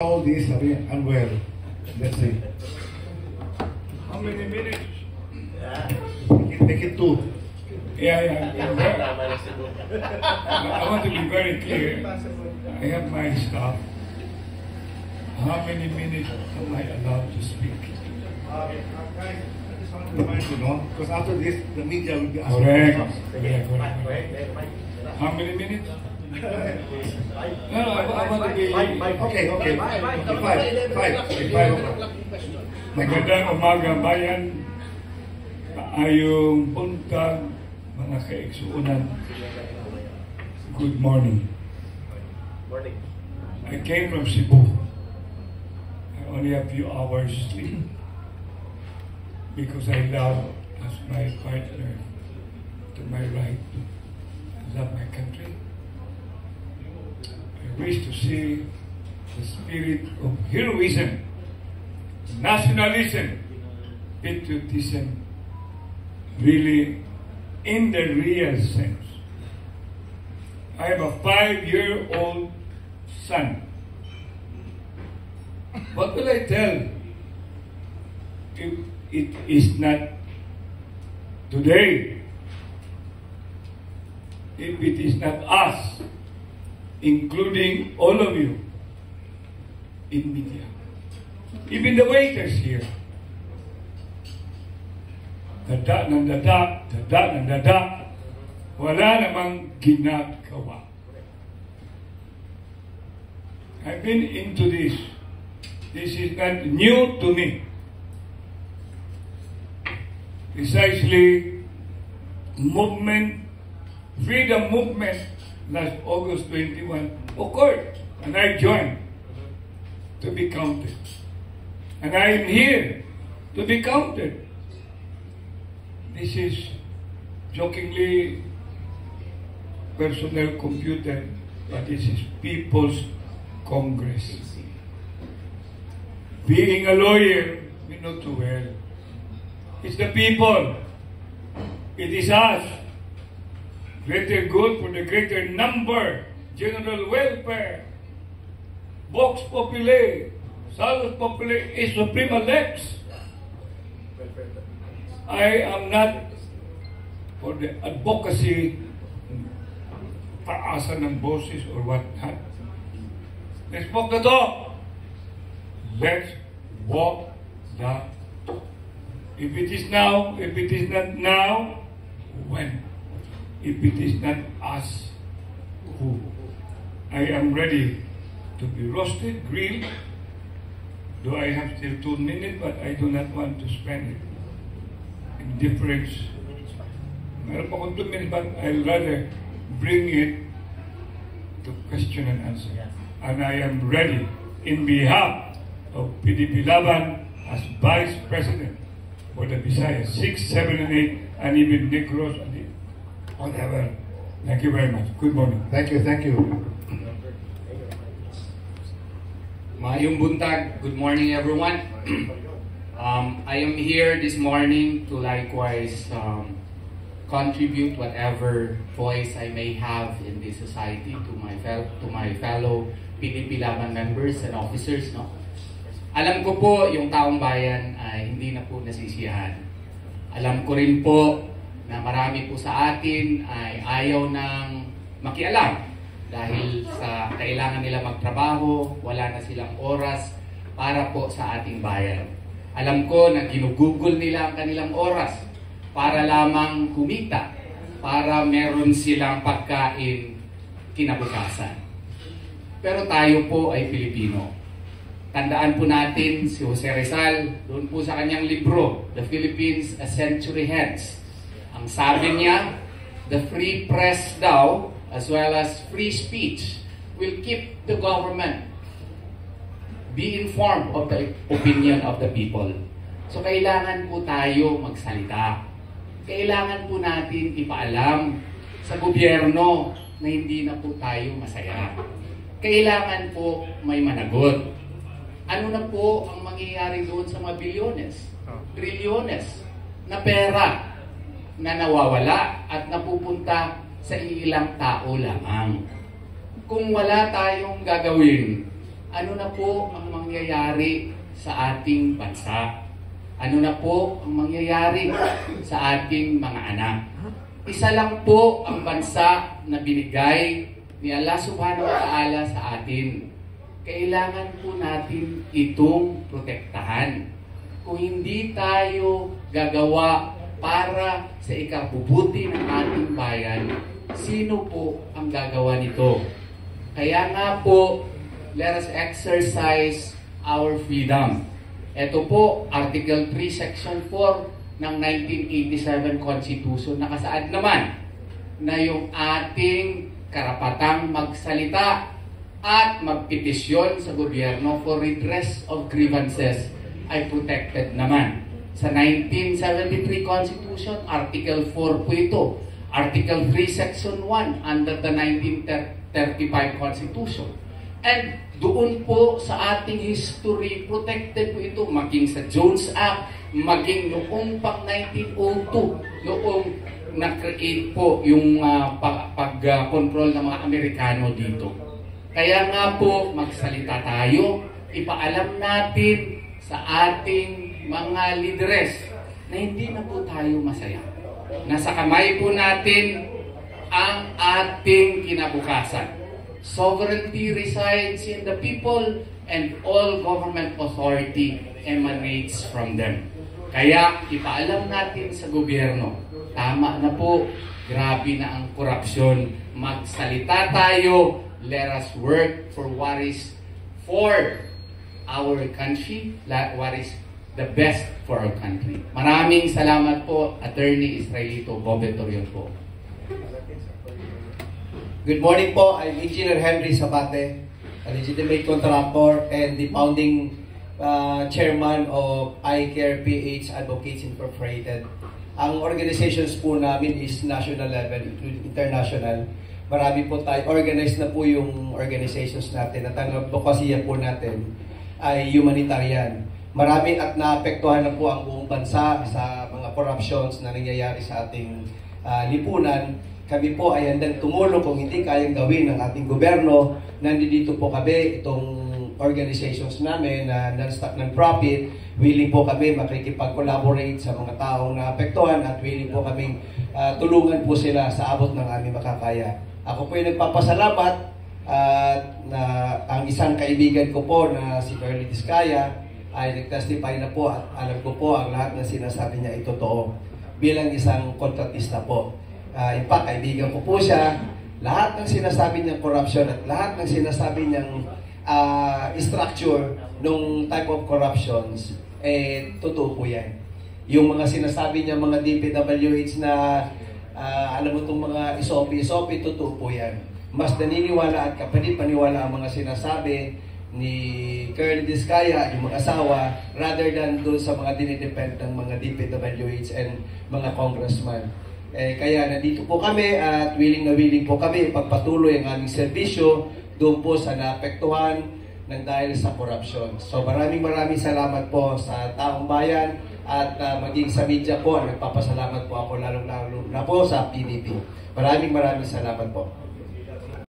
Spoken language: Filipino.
All these are unwell. Let's see. How many minutes? Make it two. Yeah. I want to be very clear. I have my staff. How many minutes am I allowed to speak? I just want to remind you, because after this, the media will be asking. Correct. How many minutes? No, I want to be... Okay. Five. Magandang umaga, bayan. Ayong puntag, mga kaigsuunan. Good morning. I came from Cebu. I only have a few hours sleep because I love as my partner to my right. I love my country. I wish to see the spirit of heroism, nationalism, patriotism really in the real sense. I have a 5-year-old son. What will I tell if it is not today? If it is not us, including all of you in media, even the waiters here, dada, wala namang ginagawa. I've been into this. This is not new to me. Precisely, freedom movement last August 21 occurred, and I joined to be counted. And I am here to be counted. This is jokingly personnel computed, but this is People's Congress. Being a lawyer, we know too well. It's the people. It is us. Greater good for the greater number. General welfare. Vox populi. Salus populi is suprema lex. I am not for the advocacy, paasa ng boses or what not. Let's walk the talk. Let's walk the talk. If it is now, if it is not now, when? If it is not us, who? I am ready to be roasted, grilled, though I have still 2 minutes, but I do not want to spend it in difference. Meron pa akong 2 minutes, but I'd rather bring it to question and answer. And I am ready, in behalf of PDP Laban, as Vice President for the Visayas 6, 7, and 8, and even Negros and whatever. Thank you very much. Good morning. Thank you. Maayong buntag. Good morning, everyone. I am here this morning to likewise contribute whatever voice I may have in this society to my fellow PDP Laban members and officers. No? Alam ko po yung taong bayan ay hindi na po nasisiyahan. Alam ko rin po na marami po sa atin ay ayaw nang makialam dahil sa kailangan nila magtrabaho, wala na silang oras para po sa ating bayan. Alam ko na ginugugol nila ang kanilang oras para lamang kumita, para meron silang pagkain kinabukasan. Pero tayo po ay Pilipino. Tandaan po natin si Jose Rizal, doon po sa kanyang libro, The Philippines a Century Hence. Ang sabi niya, the free press daw, as well as free speech, will keep the government be informed of the opinion of the people. So kailangan po tayo magsalita. Kailangan po natin ipaalam sa gobyerno na hindi na po tayo masaya. Kailangan po may managot. Ano na po ang mangyayari doon sa mga bilyones, trilyones na pera na nawawala at napupunta sa ilang tao lamang? Kung wala tayong gagawin ano na po ang mangyayari sa ating bansa? Ano na po ang mangyayari sa ating mga anak? Isa lang po ang bansa na binigay ni Allah Subhanahu wa Ta'ala sa atin. Kailangan po natin itong protektahan. Kung hindi tayo gagawa para sa ikabubuti ng ating bayan, sino po ang gagawa nito? Kaya nga po, let us exercise our freedom. Ito po, Article 3, Section 4 ng 1987 Constitution, nakasaad naman na yung ating karapatang magsalita at magpetisyon sa gobyerno for redress of grievances ay protected naman. Sa 1973 Constitution, Article 4 po ito. Article 3, Section 1 under the 1935 Constitution. And doon po sa ating history, protected po ito, maging sa Jones Act, maging noong pang 1902, noong na-create po yung pag-control ng mga Amerikano dito. Kaya nga po, magsalita tayo, ipaalam natin sa ating mga lideres na hindi na po tayo masaya. Nasa kamay po natin ang ating kinabukasan. Sovereignty resides in the people and all government authority emanates from them. Kaya ipaalam natin sa gobyerno, tama na po, grabe na ang korupsyon. Magsalita tayo, let us work for what is for our country, what is the best for our country. Maraming salamat po, Attorney Israelito Bobetorion po. Good morning po, I'm Engineer Henry Sabate, a legitimate contractor and the founding chairman of iCare PH Advocates Incorporated. Ang organizations po namin is national level, including international. Marami po tayo, organized na po yung organizations natin at ang advocacy po natin ay humanitarian. Marami at naapektuhan na po ang buong bansa sa mga corruptions na nangyayari sa ating lipunan. Kami po ay handang tumulong kung hindi kayang gawin ng ating gobyerno. Nandito po kami, itong organizations namin na non-stock, non-profit. Willing po kami makikipag-collaborate sa mga taong naapektuhan at willing po kaming tulungan po sila sa abot ng aming makakaya. Ako po ay nagpapasalamat na ang isang kaibigan ko po na si Curly Discaya ay nag-testify na po at alam ko po ang lahat ng sinasabi niya ay totoo bilang isang kontratista po. In fact, kaibigan ko po siya. Lahat ng sinasabi niyang corruption at lahat ng sinasabi niyang structure nung type of corruptions, totoo po yan. Yung mga sinasabi niya mga DPWH na alam mo itong mga isopi, totoo po yan. Mas naniniwala at kapanipaniwala ang mga sinasabi ni Curly Discaya, yung mga asawa, rather than doon sa mga dinidepend ng mga DPWH and mga congressman. Kaya nandito po kami at willing na willing po kami pagpatuloy ang aming serbisyo doon po sa naapektuhan ng dahil sa corruption. So maraming salamat po sa taong bayan at maging sa media po, nagpapasalamat po ako lalong-lalo na po sa PDP. Maraming salamat po.